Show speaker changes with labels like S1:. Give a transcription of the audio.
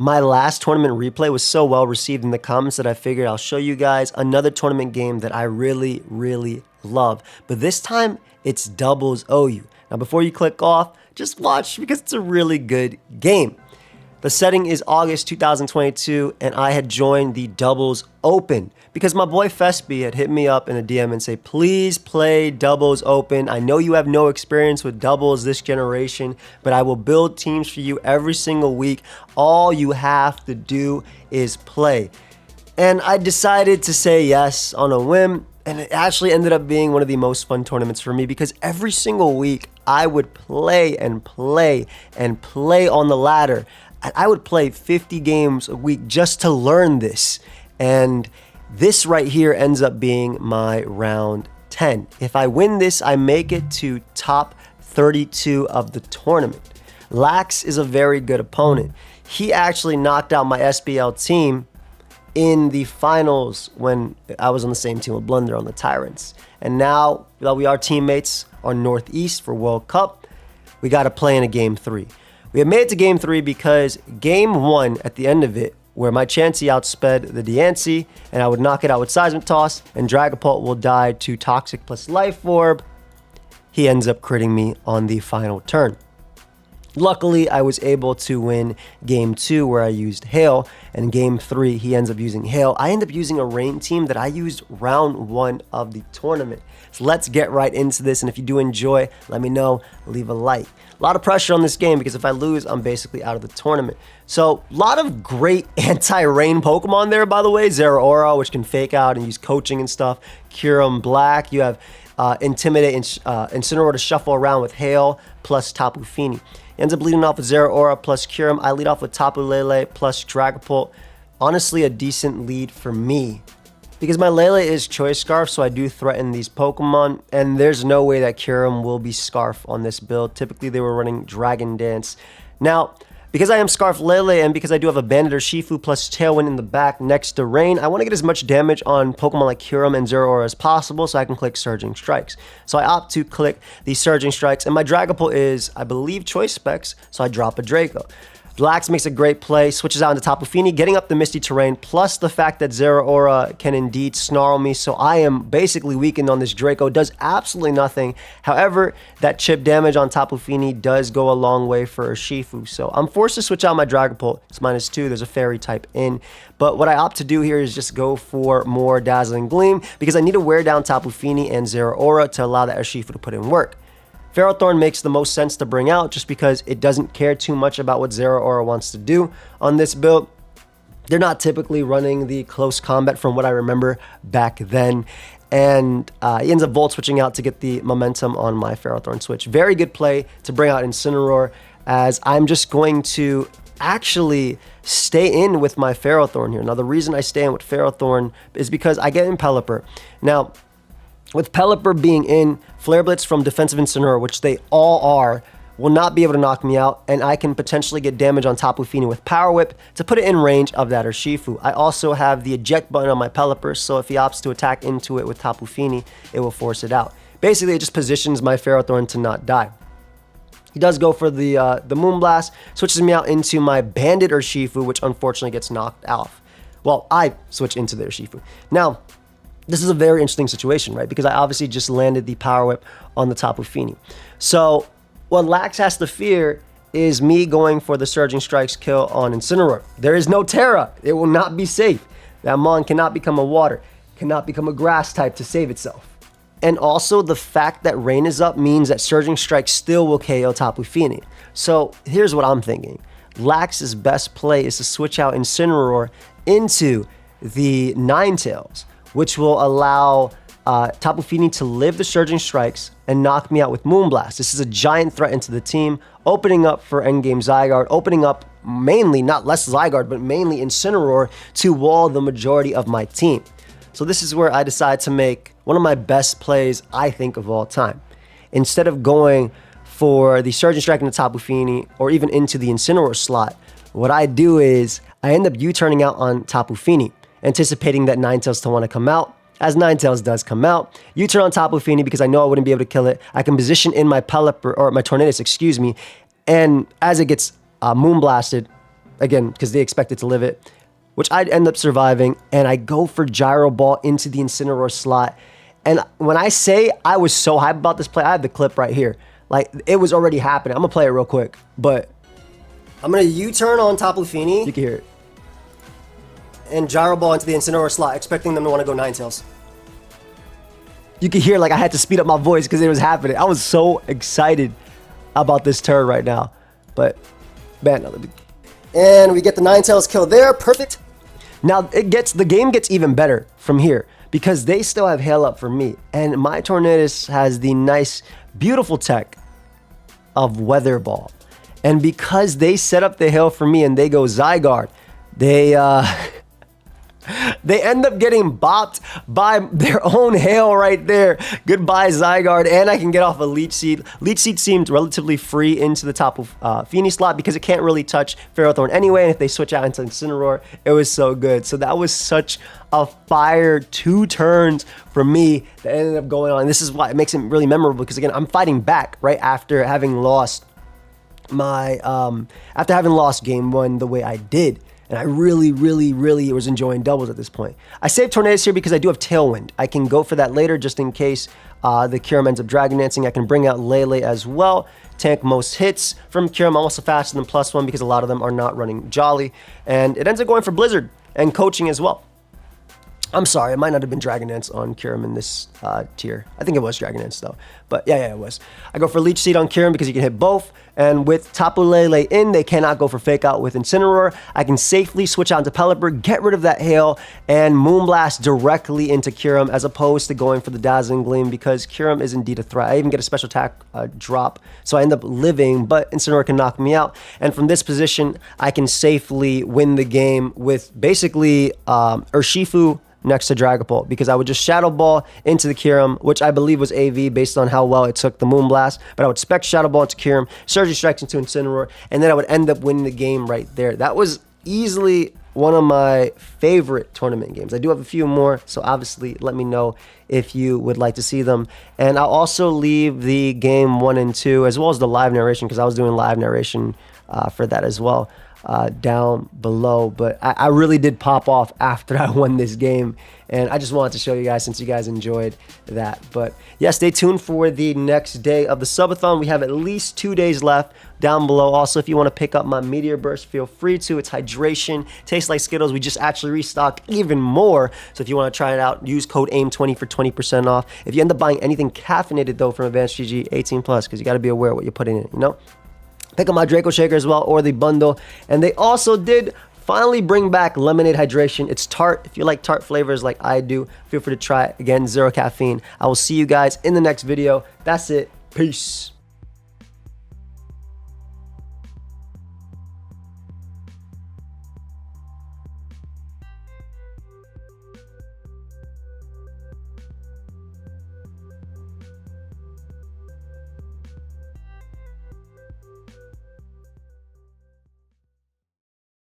S1: My last tournament replay was so well received in the comments that I figured I'll show you guys another tournament game that I really, really love. But this time, it's doubles OU. Now, before you click off, just watch because it's a really good game. The setting is August 2022, and I had joined the Doubles Open because my boy Fesby had hit me up in a DM and say, please play Doubles Open. I know you have no experience with doubles this generation, but I will build teams for you every single week. All you have to do is play. And I decided to say yes on a whim, and it actually ended up being one of the most fun tournaments for me because every single week I would play and play and play on the ladder. I would play 50 games a week just to learn this. And this right here ends up being my round 10. If I win this, I make it to top 32 of the tournament. Lax is a very good opponent. He actually knocked out my SBL team in the finals when I was on the same team with Blunder on the Tyrants. And now that we are teammates on Northeast for World Cup, we got to play in a game 3. We had made it to game 3 because game 1 at the end of it, where my Chansey outsped the Diancie, and I would knock it out with Seismic Toss, and Dragapult will die to Toxic plus Life Orb. He ends up critting me on the final turn. Luckily, I was able to win game 2 where I used Hail, and game 3 he ends up using Hail. I end up using a rain team that I used round 1 of the tournament. So let's get right into this, and if you do enjoy, let me know, leave a like. A lot of pressure on this game because if I lose, I'm basically out of the tournament. So a lot of great anti-rain Pokemon there, by the way. Zeraora, which can fake out and use coaching and stuff. Kyurem Black. You have Intimidate and Incineroar to shuffle around with Hail plus Tapu Fini. Ends up leading off with Zeraora plus Kyurem. I lead off with Tapu Lele plus Dragapult. Honestly, a decent lead for me. Because my Lele is Choice Scarf, so I do threaten these Pokemon, and there's no way that Kyurem will be Scarf on this build. Typically, they were running Dragon Dance. Now, because I am Scarf Lele, and because I do have a Bandit or Shifu plus Tailwind in the back next to Rain, I want to get as much damage on Pokemon like Kyurem and Zeraora as possible, so I can click Surging Strikes. So I opt to click the Surging Strikes, and my Dragapult is, I believe, Choice Specs, so I drop a Draco. Lax makes a great play, switches out into Tapu Fini, getting up the Misty Terrain, plus the fact that Zeraora can indeed snarl me, so I am basically weakened on this Draco, does absolutely nothing. However, that chip damage on Tapu Fini does go a long way for a Shifu, so I'm forced to switch out my Dragapult. It's -2, there's a Fairy type in, but what I opt to do here is just go for more Dazzling Gleam, because I need to wear down Tapu Fini and Zeraora to allow that Shifu to put in work. Ferrothorn makes the most sense to bring out just because it doesn't care too much about what Zeraora wants to do on this build. They're not typically running the close combat from what I remember back then. And he ends up Volt switching out to get the momentum on my Ferrothorn switch. Very good play to bring out Incineroar, as I'm just going to actually stay in with my Ferrothorn here. Now, the reason I stay in with Ferrothorn is because I get in Pelipper. Now, with Pelipper being in, Flare Blitz from Defensive Incineroar, which they all are, will not be able to knock me out, and I can potentially get damage on Tapu Fini with Power Whip to put it in range of that Urshifu. I also have the eject button on my Pelipper, so if he opts to attack into it with Tapu Fini, it will force it out. Basically, it just positions my Ferrothorn to not die. He does go for the Moonblast, switches me out into my Bandit Urshifu, which unfortunately gets knocked off. Well, I switch into the Urshifu. Now, this is a very interesting situation, right? Because I obviously just landed the Power Whip on the Tapu Fini. So what Lax has to fear is me going for the Surging Strikes kill on Incineroar. There is no Terra. It will not be safe. That Mon cannot become a water, cannot become a grass type to save itself. And also the fact that Rain is up means that Surging Strike still will KO Tapu Fini. So here's what I'm thinking. Lax's best play is to switch out Incineroar into the Ninetales, which will allow Tapu Fini to live the Surging Strikes and knock me out with Moonblast. This is a giant threat into the team, opening up for endgame Zygarde, opening up mainly, not less Zygarde, but mainly Incineroar to wall the majority of my team. So this is where I decide to make one of my best plays, I think, of all time. Instead of going for the Surging Strike into Tapu Fini or even into the Incineroar slot, what I do is I end up U-turning out on Tapu Fini, anticipating that Ninetales to want to come out. As Ninetales does come out, U-turn on Tapu Fini because I know I wouldn't be able to kill it. I can position in my Pelipper, or my Tornadus, excuse me, and as it gets Moonblasted, again, because they expected to live it, which I'd end up surviving. And I go for Gyro Ball into the Incineroar slot. And when I say I was so hyped about this play, I have the clip right here. Like, it was already happening. I'm going to play it real quick. But I'm going to U-turn on Tapu Fini. You can hear it. And Gyro Ball into the Incineroar slot, expecting them to want to go Ninetales. You can hear, like, I had to speed up my voice because it was happening. I was so excited about this turn right now. But, man. And we get the Ninetales kill there. Perfect. Now, the game gets even better from here because they still have Hail Up for me. And my Tornadus has the nice, beautiful tech of Weather Ball. And because they set up the Hail for me and they go Zygarde, they end up getting bopped by their own Hail right there. Goodbye, Zygarde, and I can get off a Leech Seed. Leech Seed seemed relatively free into the top of Fini slot because it can't really touch Ferrothorn anyway, and if they switch out into Incineroar, it was so good. So that was such a fire 2 turns for me that ended up going on. And this is why it makes it really memorable because, again, I'm fighting back right after having lost my game 1 the way I did. And I really was enjoying doubles at this point. I saved Tornadus here because I do have Tailwind. I can go for that later just in case the Kyurem ends up Dragon Dancing. I can bring out Lele as well. Tank most hits from Kyurem. I'm also faster than +1 because a lot of them are not running Jolly. And it ends up going for Blizzard and coaching as well. I'm sorry, it might not have been Dragon Dance on Kyurem in this tier. I think it was Dragon Dance though. But yeah, it was. I go for Leech Seed on Kyurem because you can hit both. And with Tapu Lele in, they cannot go for Fake Out with Incineroar. I can safely switch out into Pelipper, get rid of that Hail, and Moonblast directly into Kyurem as opposed to going for the Dazzling Gleam because Kyurem is indeed a threat. I even get a special attack drop, so I end up living, but Incineroar can knock me out. And from this position, I can safely win the game with basically Urshifu next to Dragapult because I would just Shadow Ball into the Kyurem, which I believe was AV based on how well it took the Moonblast, but I would spec Shadow Ball into Kyurem, Surgery Strikes into Incineroar, and then I would end up winning the game right there. That was easily one of my favorite tournament games. I do have a few more, so obviously let me know if you would like to see them. And I'll also leave the game 1 and 2 as well as the live narration because I was doing live narration for that as well. Down below, but I really did pop off after I won this game, and I just wanted to show you guys since you guys enjoyed that. But yeah, stay tuned for the next day of the subathon. We have at least 2 days left down below. Also, if you want to pick up my Meteor Burst, feel free to. It's hydration, tastes like Skittles. We just actually restocked even more, so if you want to try it out, use code AIM20 for 20% off. If you end up buying anything caffeinated though from Advanced GG, 18 plus, because you got to be aware of what you're putting in it, you know. Pick up my Draco Shaker as well, or the bundle. And they also did finally bring back Lemonade Hydration. It's tart. If you like tart flavors like I do, feel free to try it. Again, 0 caffeine. I will see you guys in the next video. That's it. Peace.